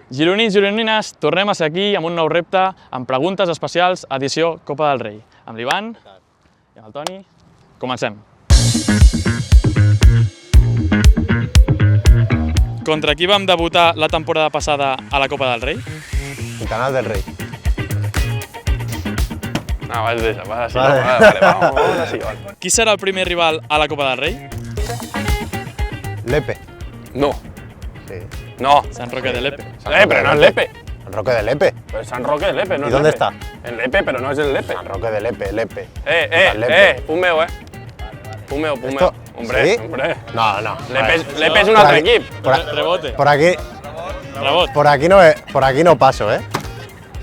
Gironins, gironines, tornem a ser aquí amb un nou repte, amb preguntes especials, edició Copa del Rei. Amb l'Ivan i amb el Toni. Comencem. Contra qui vam debutar la temporada passada a la Copa del Rei? El Canal del Rey. No, vas de esa, vas así. Vale, vamos así, vale. Qui serà el primer rival a la Copa del Rei? Lepe. No, Sí. no. Sant Roque de Lepe. Pero no es Lepe. San Roque de Lepe. Pero San Roque es Lepe, no ¿Y es dónde Lepe. está? En Lepe, pero no es el Lepe. San Roque de Lepe, Lepe. San Pumeo, Pumeo. ¿Esto? Hombre, ¿Sí? hombre. No, no. Lepe es un Por altre aquí. equip. Rebote. Por aquí, Rebot. por aquí no paso, ¿eh?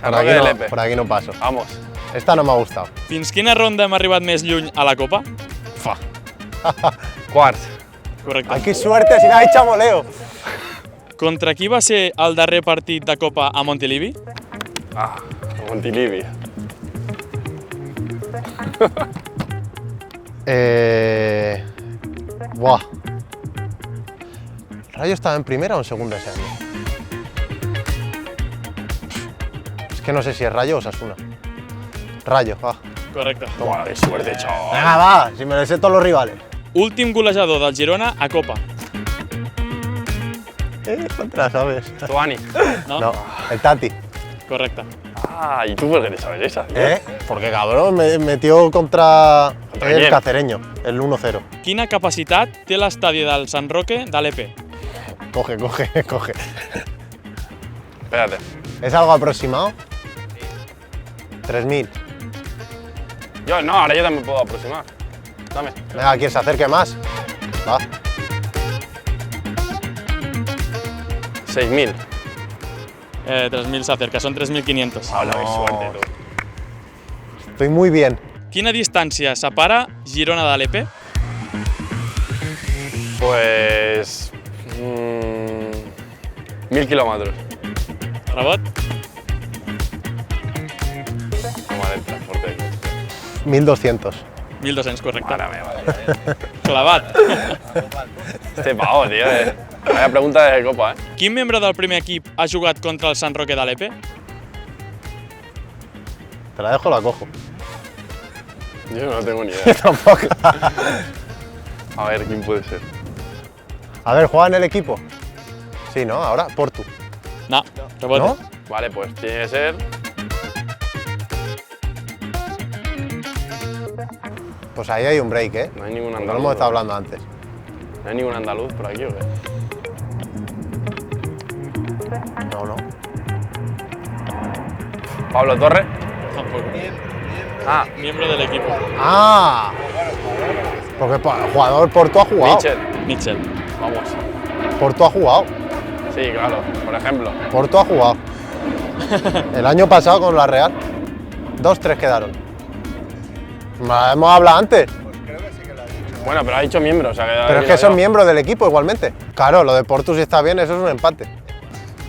San Roque de Lepe. Por aquí no paso. Vamos. Esta no me ha gustado. Fins quina ronda hem arribat més lluny a la Copa? Fa. Quarts. Correcte. ¡Ay, qué suerte! Si la ha hecho voleo. Contra qui va ser el darrer partit de Copa a Montilivi? Ah, Montilivi. Buah. ¿Rayo estaba en primera o en segunda ese año? Es que no sé si es Rayo o Osasuna. Rayo, va. Correcte. Toma, qué suerte, chaval. Venga, va, si me lo sé todos los rivales. Últim golejador del Girona a Copa. ¿Cuánto te la sabes? Tuani. No? No, el Tati. Correcte. Ah, ¿y tú por qué te sabes esa? tío? Porque cabrón, me metió contra ¿Contra el quién? Cacereño, el 1-0. Quina capacitat té l'estadi del Sant Roque de l'EP? Coge. Espérate. ¿Es algo aproximado? 3.000. Yo, no, ahora yo también puedo aproximar. Dame. Venga, quien se acerque más. Va. 6.000. 3.000 s'acerca, són 3.500. Habla, qué suerte, tú. Estoy muy bien. Quina distància separa Girona de l'EP? Pues... 1.000 kilómetros. Rebot? Toma el transporte aquí. 1.200. 1.200, correcte. Vale. Clavat. Este pavo, tío. Vaya pregunta de copa, ¿eh? Quin membre del primer equip ha jugat contra el Sant Roque de l'EP? Te la dejo o la cojo. Yo no tengo ni idea. Tampoco. A ver, ¿quién puede ser? A ver, ¿juega en el equipo? Sí, ¿no? Ahora, Portu. No, rebote. ¿No? Vale, pues tiene que ser... Pues ahí hay un break, ¿eh? No hay ningún No andaluz. lo hemos estado hablando antes. ¿No hay ningún andaluz por aquí o qué? No. ¿Pablo Torres? Tampoco. Ah, Miembro del equipo. ¡Ah! Porque el jugador Portu ha jugado. Mitchell. Mitchell. Vamos. Portu ha jugado. Sí, claro, por ejemplo. Portu ha jugado. El año pasado con la Real. 2-3 quedaron. Hemos hablado antes. Bueno, pero ha dicho miembro, o sea que... Pero es que son miembros del equipo igualmente. Claro, lo de Portu si está bien, eso es un empate.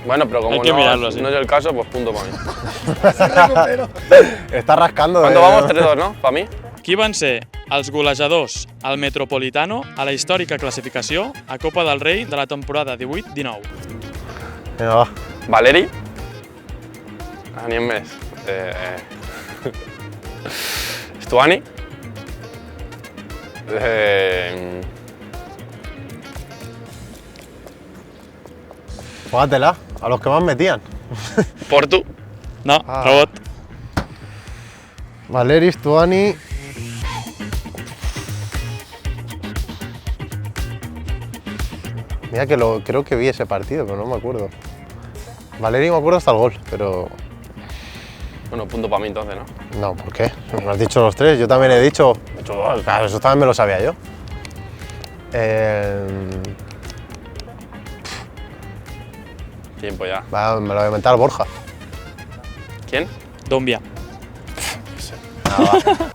Bueno, pero como Hay que mirarlo, sí. no es el caso, pues punto para mí. Está rascando. ¿Cuánto vamos? 3-2, ¿no? Para mí. Qui van ser els golejadors al Metropolitano a la històrica classificació a Copa del Rei de la temporada 18-19? Venga, va. Valeri. Ah, ni en mes. Stuani. Júgatela, a los que más metían. Portu. No, Ah. rebot. Valeris, Tuani. Mira que creo que vi ese partido, pero no me acuerdo. Valeri me acuerdo hasta el gol, pero... Bueno, punto para mí entonces, ¿no? No, ¿por qué? Me has dicho los tres, yo también he dicho... He hecho 2. Claro, eso también me lo sabía yo. Tiempo ya. Me lo voy a inventar Borja. ¿Quién? Dombia. Ah, va.